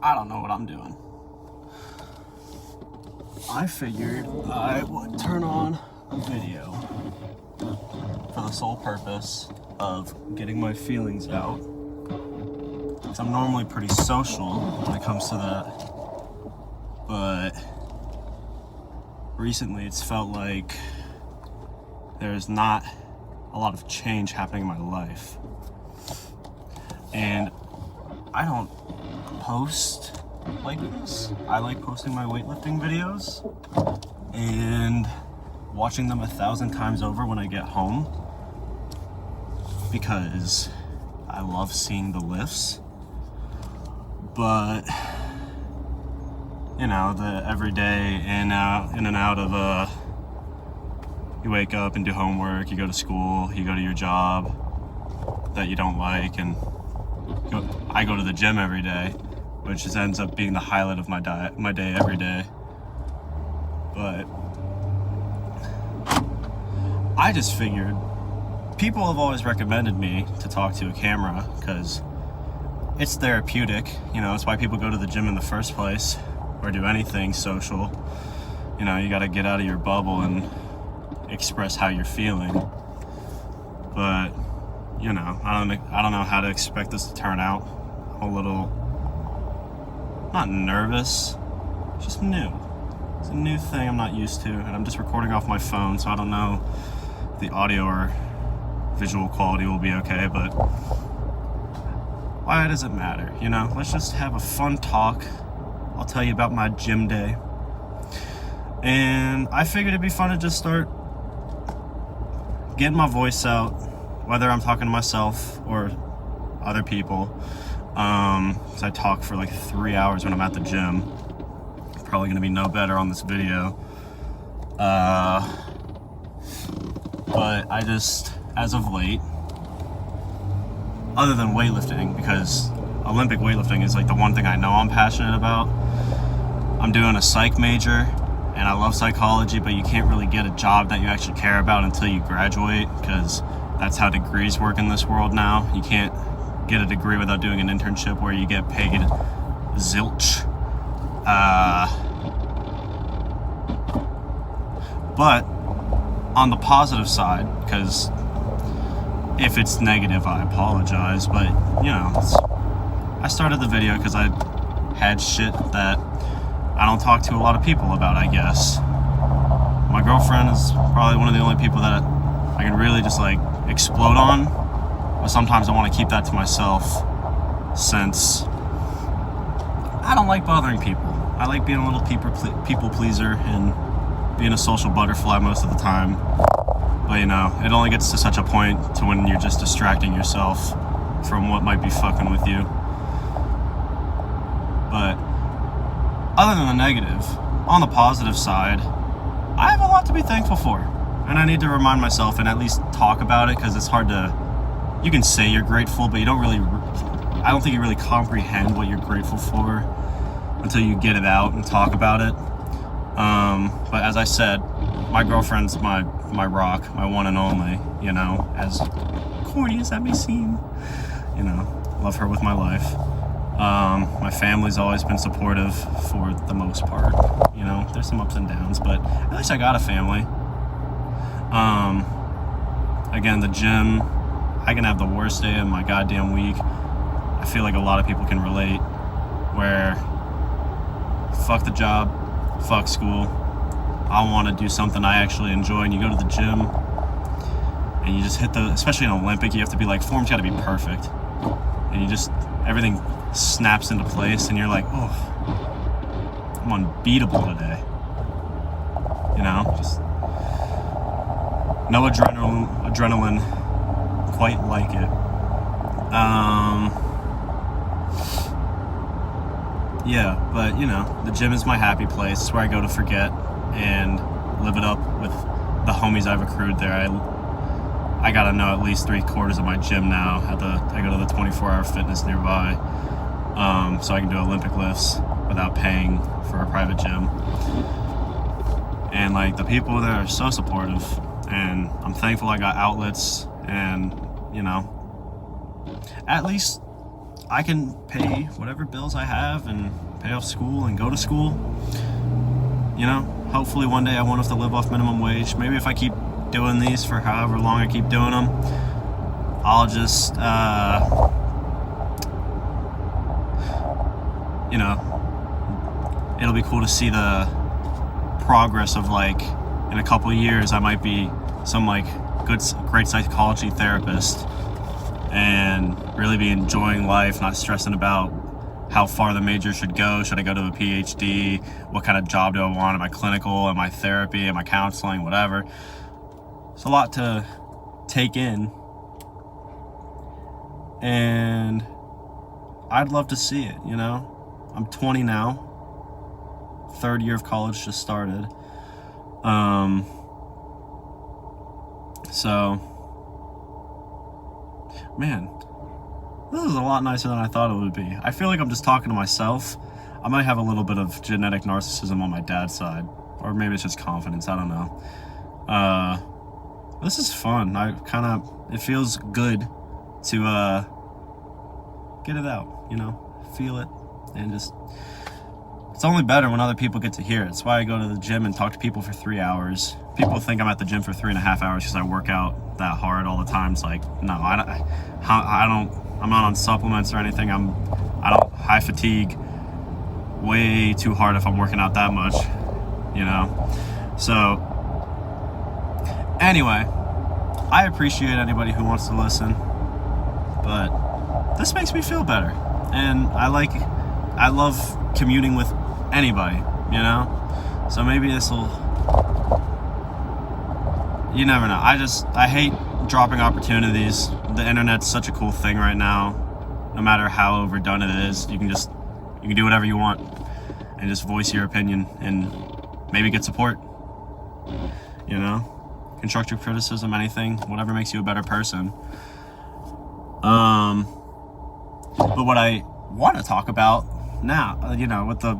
I don't know what I'm doing. I figured I would turn on a video for the sole purpose of getting my feelings out. Because I'm normally pretty social when it comes to that. But recently it's felt like there's not a lot of change happening in my life. And I don't post like this. I like posting my weightlifting videos and watching them 1,000 times over when I get home because I love seeing the lifts. But you know, the everyday in and out of you wake up and do homework, you go to school, you go to your job that you don't like, and I go to the gym every day, which just ends up being the highlight of my day every day. But I just figured, people have always recommended me to talk to a camera because it's therapeutic. You know, it's why people go to the gym in the first place or do anything social. You know, you got to get out of your bubble and express how you're feeling. But you know, I don't know how to expect this to turn out. I'm a little, not nervous, just new. It's a new thing I'm not used to, and I'm just recording off my phone, so I don't know if the audio or visual quality will be okay, but why does it matter? You know, let's just have a fun talk. I'll tell you about my gym day. And I figured it'd be fun to just start getting my voice out, whether I'm talking to myself or other people. Because I talk for like 3 hours when I'm at the gym. Probably gonna be no better on this video. But I just, as of late, other than weightlifting, because Olympic weightlifting is like the one thing I know I'm passionate about. I'm doing a psych major, and I love psychology, but you can't really get a job that you actually care about until you graduate, because that's how degrees work in this world now. You can't get a degree without doing an internship where you get paid zilch. But on the positive side, because if it's negative, I apologize, but you know, I started the video because I had shit that I don't talk to a lot of people about, I guess. My girlfriend is probably one of the only people that I can really just like explode on, but sometimes I want to keep that to myself since I don't like bothering people. I like being a little people pleaser and being a social butterfly most of the time. But you know, it only gets to such a point to when you're just distracting yourself from what might be fucking with you. But other than the negative, on the positive side, I have a lot to be thankful for. And I need to remind myself and at least talk about it, because it's hard to, you can say you're grateful, but you don't really, I don't think you really comprehend what you're grateful for until you get it out and talk about it. But as I said, my girlfriend's my rock, my one and only, you know, as corny as that may seem, you know, love her with my life. My family's always been supportive for the most part, you know, there's some ups and downs, but at least I got a family. Again, the gym, I can have the worst day of my goddamn week. I feel like a lot of people can relate, where fuck the job, fuck school, I want to do something I actually enjoy, and you go to the gym and you just hit the, especially in Olympic, you have to be like, form's got to be perfect, and you just, everything snaps into place, and you're like, oh, I'm unbeatable today, you know, just no adrenaline quite like it. Yeah, but you know, the gym is my happy place. It's where I go to forget and live it up with the homies I've accrued there. I gotta know at least 3/4 of my gym now. I go to the 24-hour fitness nearby, so I can do Olympic lifts without paying for a private gym. And like, the people there are so supportive, and I'm thankful I got outlets, and you know, at least I can pay whatever bills I have and pay off school and go to school. You know, hopefully one day I won't have to live off minimum wage. Maybe if I keep doing these for however long I keep doing them, I'll just, you know, it'll be cool to see the progress of, like, in a couple of years I might be some, like, great psychology therapist and really be enjoying life, not stressing about how far the major should go. Should I go to a PhD? What kind of job do I want? Am I clinical? Am I therapy? Am I counseling? Whatever. It's a lot to take in, and I'd love to see it, you know? I'm 20 now. Third year of college just started. So, man, this is a lot nicer than I thought it would be. I feel like I'm just talking to myself. I might have a little bit of genetic narcissism on my dad's side, or maybe it's just confidence, I don't know. This is fun. It feels good to get it out, you know, feel it, and just, it's only better when other people get to hear it. It's why I go to the gym and talk to people for 3 hours. People think I'm at the gym for 3.5 hours because I work out that hard all the time. It's like, no, I'm not on supplements or anything. High fatigue way too hard if I'm working out that much, you know? So, anyway, I appreciate anybody who wants to listen, but this makes me feel better. And I love commuting with anybody, you know? So maybe this'll, you never know. I hate dropping opportunities. The internet's such a cool thing right now. No matter how overdone it is, you can do whatever you want and just voice your opinion and maybe get support, you know? Constructive criticism, anything, whatever makes you a better person. But what I want to talk about now, you know, with the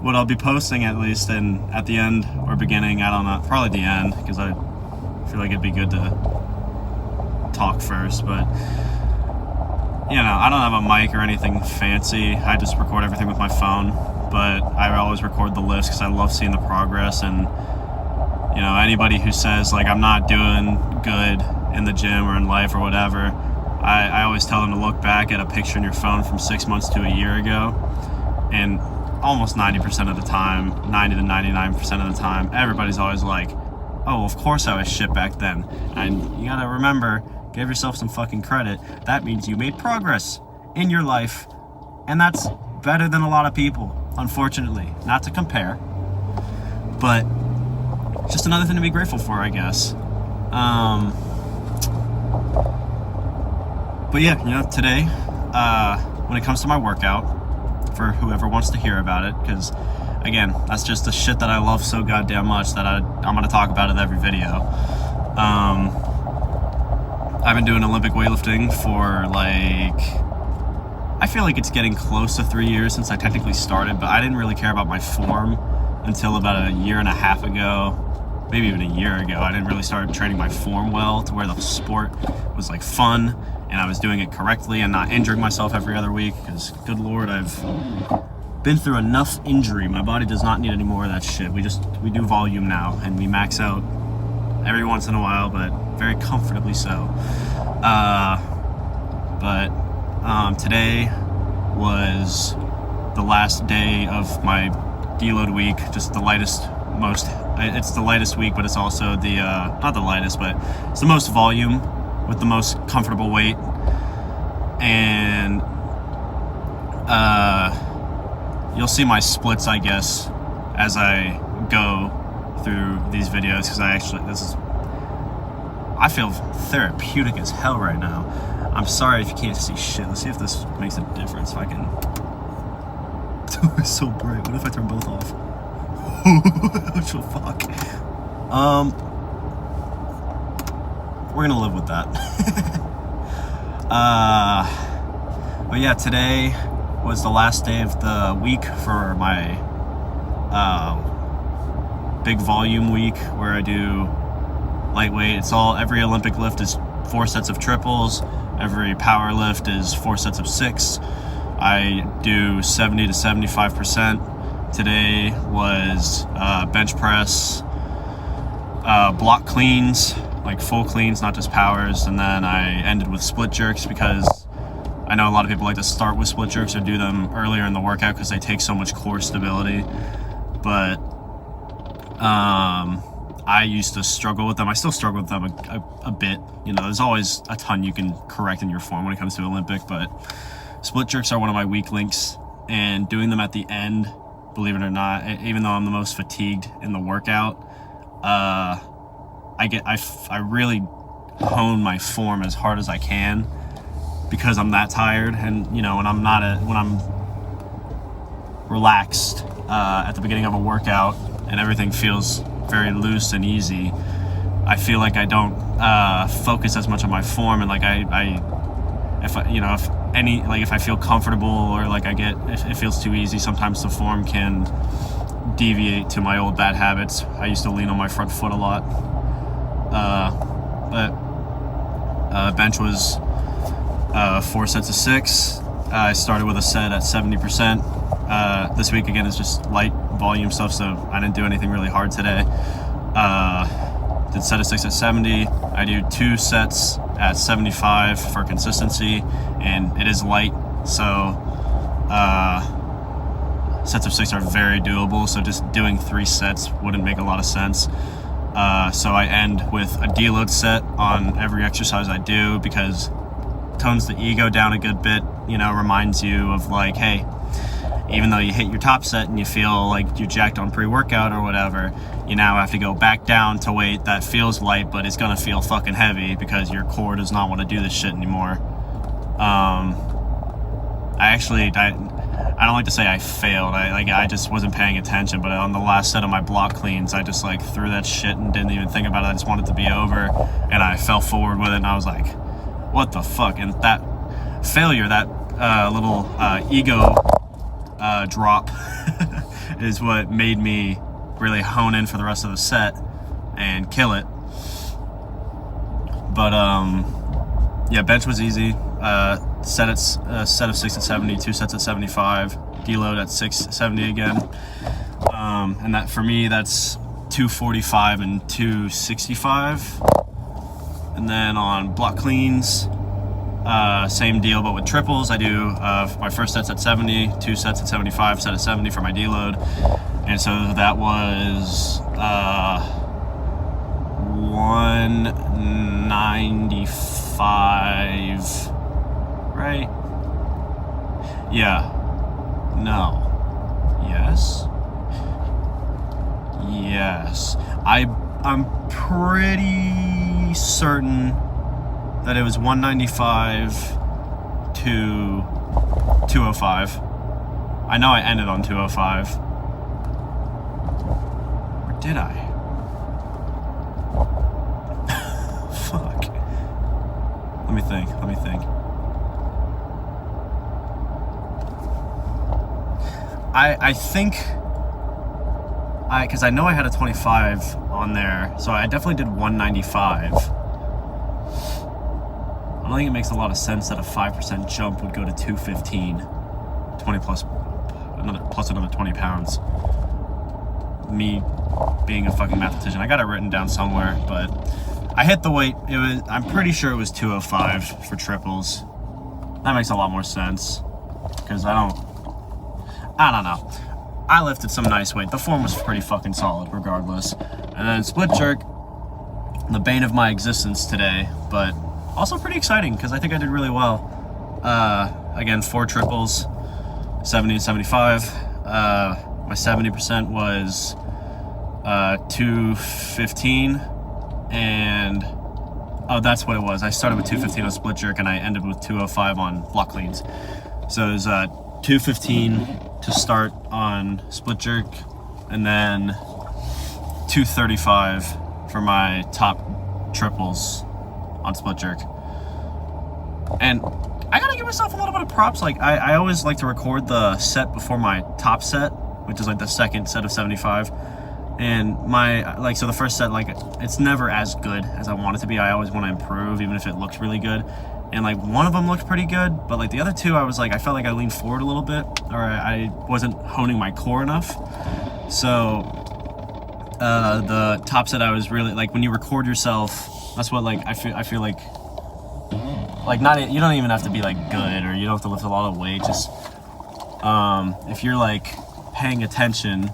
what I'll be posting, at least at the end or beginning, I don't know, probably the end, because I feel like it'd be good to talk first. But you know, I don't have a mic or anything fancy. I just record everything with my phone, but I always record the list because I love seeing the progress. And you know, anybody who says like I'm not doing good in the gym or in life or whatever, I always tell them to look back at a picture in your phone from 6 months to a year ago, and almost 90% of the time, 90 to 99% of the time, everybody's always like, oh, of course I was shit back then. And you gotta remember, give yourself some fucking credit. That means you made progress in your life, and that's better than a lot of people, unfortunately. Not to compare, but just another thing to be grateful for, I guess. But yeah, you know, today, when it comes to my workout, for whoever wants to hear about it, because again, that's just the shit that I love so goddamn much that I'm going to talk about it in every video. I've been doing Olympic weightlifting for I feel like it's getting close to 3 years since I technically started, but I didn't really care about my form until about a year and a half ago, maybe even a year ago. I didn't really start training my form well to where the sport was like fun and I was doing it correctly and not injuring myself every other week, because good Lord, I've been through enough injury. My body does not need any more of that shit. We do volume now and we max out every once in a while, but very comfortably so. Today was the last day of my deload week, just the lightest, it's the lightest week, but it's also the, not the lightest, but it's the most volume with the most comfortable weight. And, you'll see my splits, I guess, as I go through these videos, because I feel therapeutic as hell right now. I'm sorry if you can't see shit. Let's see if this makes a difference. If I can. It's so bright. What if I turn both off? What the fuck? We're gonna live with that. But yeah, today was the last day of the week for my big volume week, where I do lightweight. Every Olympic lift is 4 sets of triples. Every power lift is 4 sets of 6. I do 70 to 75%. Today was bench press, block cleans, like full cleans, not just powers, and then I ended with split jerks because I know a lot of people like to start with split jerks or do them earlier in the workout because they take so much core stability. But I used to struggle with them. I still struggle with them a bit. You know, there's always a ton you can correct in your form when it comes to Olympic, but split jerks are one of my weak links, and doing them at the end, believe it or not, even though I'm the most fatigued in the workout, I really hone my form as hard as I can because I'm that tired. And you know, when I'm relaxed at the beginning of a workout and everything feels very loose and easy, I feel like I don't focus as much on my form, and like if I feel comfortable or like if it feels too easy, sometimes the form can deviate to my old bad habits. I used to lean on my front foot a lot. But bench was 4 sets of 6. I started with a set at 70%. This week again is just light volume stuff, so I didn't do anything really hard today. Did set of 6 at 70. I do 2 sets at 75 for consistency, and it is light, so sets of 6 are very doable, so just doing 3 sets wouldn't make a lot of sense. So I end with a deload set on every exercise I do because it tones the ego down a good bit, you know, reminds you of like, hey, even though you hit your top set and you feel like you jacked on pre-workout or whatever, you now have to go back down to weight that feels light, but it's gonna feel fucking heavy because your core does not want to do this shit anymore. I don't like to say I failed. I just wasn't paying attention, but on the last set of my block cleans, I just like threw that shit and didn't even think about it. I just wanted it to be over, and I fell forward with it, and I was like, what the fuck? And that failure, that little ego drop is what made me really hone in for the rest of the set and kill it. But yeah, bench was easy. Set of 6 at 70, 2 sets at 75, deload at 670 again. And that for me, that's 245 and 265. And then on block cleans, same deal, but with triples, I do my first set's at 70, 2 sets at 75, set at 70 for my deload. And so that was 195, right? Yeah. No. Yes. Yes. I'm pretty certain that it was 195 to 205. I know I ended on 205. Or did I? Fuck. Let me think. I think because I know I had a 25 on there, so I definitely did 195. I don't think it makes a lot of sense that a 5% jump would go to 215, 20 plus another 20 pounds. Me being a fucking mathematician, I got it written down somewhere, but I hit the weight. I'm pretty sure it was 205 for triples. That makes a lot more sense because I don't know. I lifted some nice weight. The form was pretty fucking solid regardless. And then split jerk, the bane of my existence today, but also pretty exciting because I think I did really well. Again, 4 triples, 70 and 75. My 70% was 215, and that's what it was. I started with 215 on split jerk and I ended with 205 on block cleans. So it was 215 to start on split jerk, and then 235 for my top triples on split jerk. And I gotta give myself a little bit of props. Like I always like to record the set before my top set, which is like the second set of 75. And my, like, so the first set, like, it's never as good as I want it to be. I always want to improve, even if it looks really good. And, like, one of them looked pretty good, but, like, the other two, I was like, I felt like I leaned forward a little bit, or I wasn't honing my core enough. So, the top set, I was really, like, when you record yourself, that's what, like, I feel like, not, you don't even have to be, like, good, or you don't have to lift a lot of weight, just, if you're, like, paying attention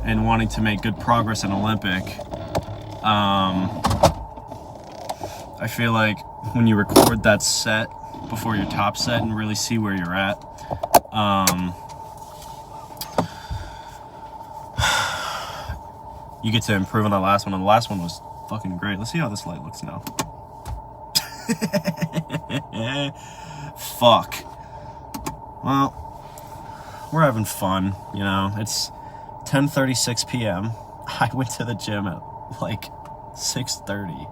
and wanting to make good progress in Olympic, I feel like when you record that set before your top set and really see where you're at, you get to improve on the last one. And the last one was fucking great. Let's see how this light looks now. Fuck. Well, we're having fun, you know. It's 10:36 p.m. I went to the gym at like 6:30.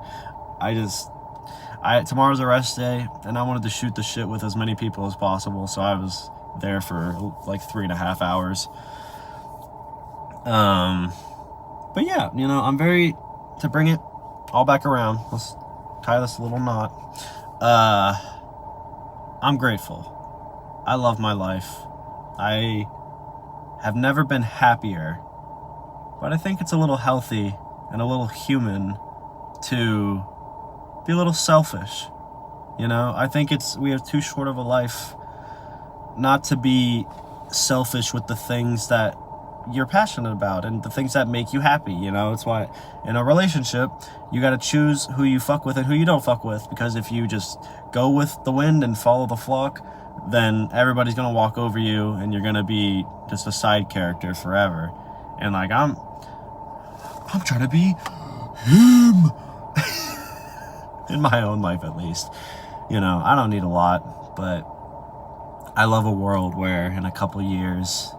Tomorrow's a rest day, and I wanted to shoot the shit with as many people as possible, so I was there for like 3.5 hours. But yeah, you know, I'm very, to bring it all back around, let's tie this little knot. I'm grateful. I love my life. I have never been happier, but I think it's a little healthy and a little human to be a little selfish. You know, I think we have too short of a life not to be selfish with the things that you're passionate about and the things that make you happy. You know, it's why in a relationship you got to choose who you fuck with and who you don't fuck with, because if you just go with the wind and follow the flock, then everybody's gonna walk over you and you're gonna be just a side character forever. And like, I'm trying to be him in my own life, at least. You know, I don't need a lot, but I love a world where in a couple years,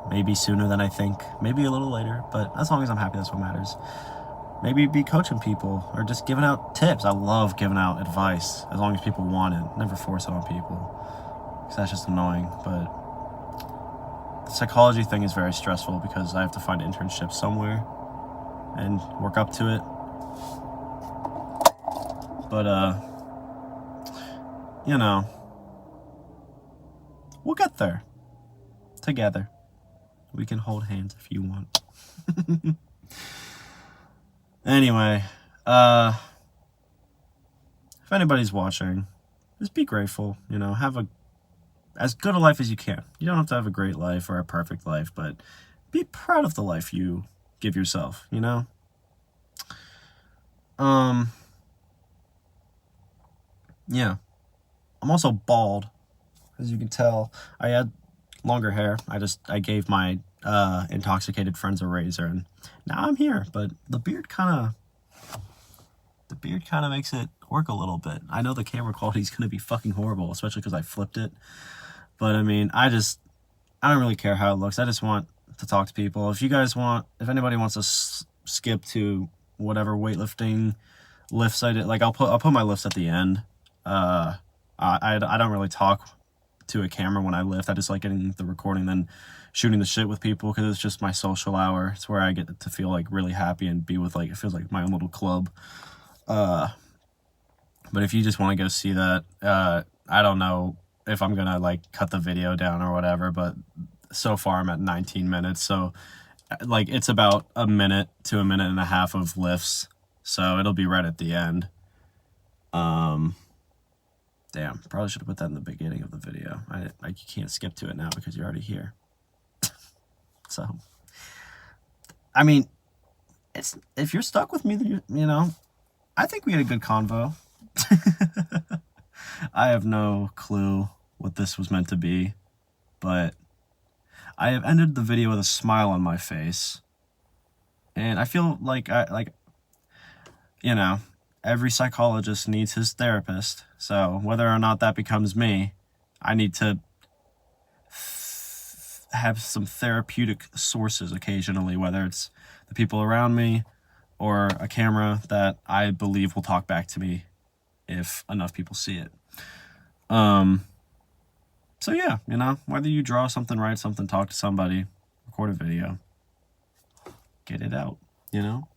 maybe sooner than I think, maybe a little later, but as long as I'm happy, that's what matters. Maybe be coaching people or just giving out tips. I love giving out advice as long as people want it. Never force it on people, because that's just annoying. But the psychology thing is very stressful because I have to find internships somewhere and work up to it. But, you know, we'll get there together. We can hold hands if you want. Anyway, if anybody's watching, just be grateful, you know, have as good a life as you can. You don't have to have a great life or a perfect life, but be proud of the life you give yourself, you know? Yeah. I'm also bald. As you can tell, I had longer hair. I gave my intoxicated friends a razor, and now I'm here. But the beard kind of makes it work a little bit. I know the camera quality is gonna be fucking horrible, especially because I flipped it. But I mean, I don't really care how it looks. I just want to talk to people. If anybody wants to skip to whatever weightlifting lifts I did, like I'll put my lifts at the end. I don't really talk to a camera when I lift. I just like getting the recording, then shooting the shit with people, because it's just my social hour. It's where I get to feel like really happy and be with, like, it feels like my own little club. But if you just want to go see that, I don't know if I'm gonna like cut the video down or whatever, but so far I'm at 19 minutes, so like it's about a minute to a minute and a half of lifts, so it'll be right at the end. Damn, probably should have put that in the beginning of the video. You can't skip to it now because you're already here. So, I mean, if you're stuck with me, then you know, I think we had a good convo. I have no clue what this was meant to be, but I have ended the video with a smile on my face, and I feel like you know, every psychologist needs his therapist. So whether or not that becomes me, I need to have some therapeutic sources occasionally, whether it's the people around me or a camera that I believe will talk back to me if enough people see it. So yeah, you know, whether you draw something, write something, talk to somebody, record a video, get it out, you know?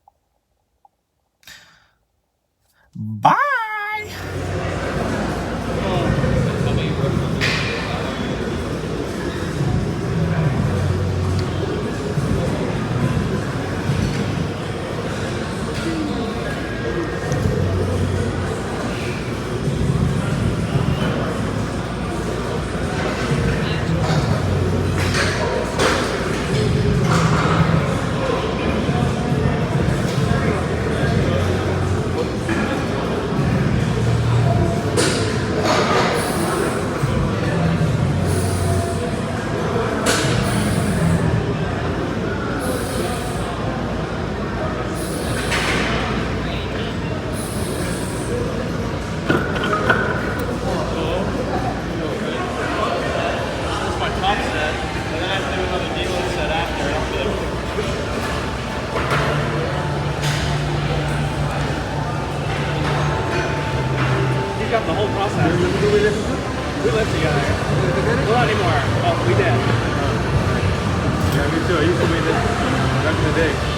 Bye! Got the whole process. We live together. Well, not anymore. Oh, we did. Yeah, me too. I used to be this back in the day.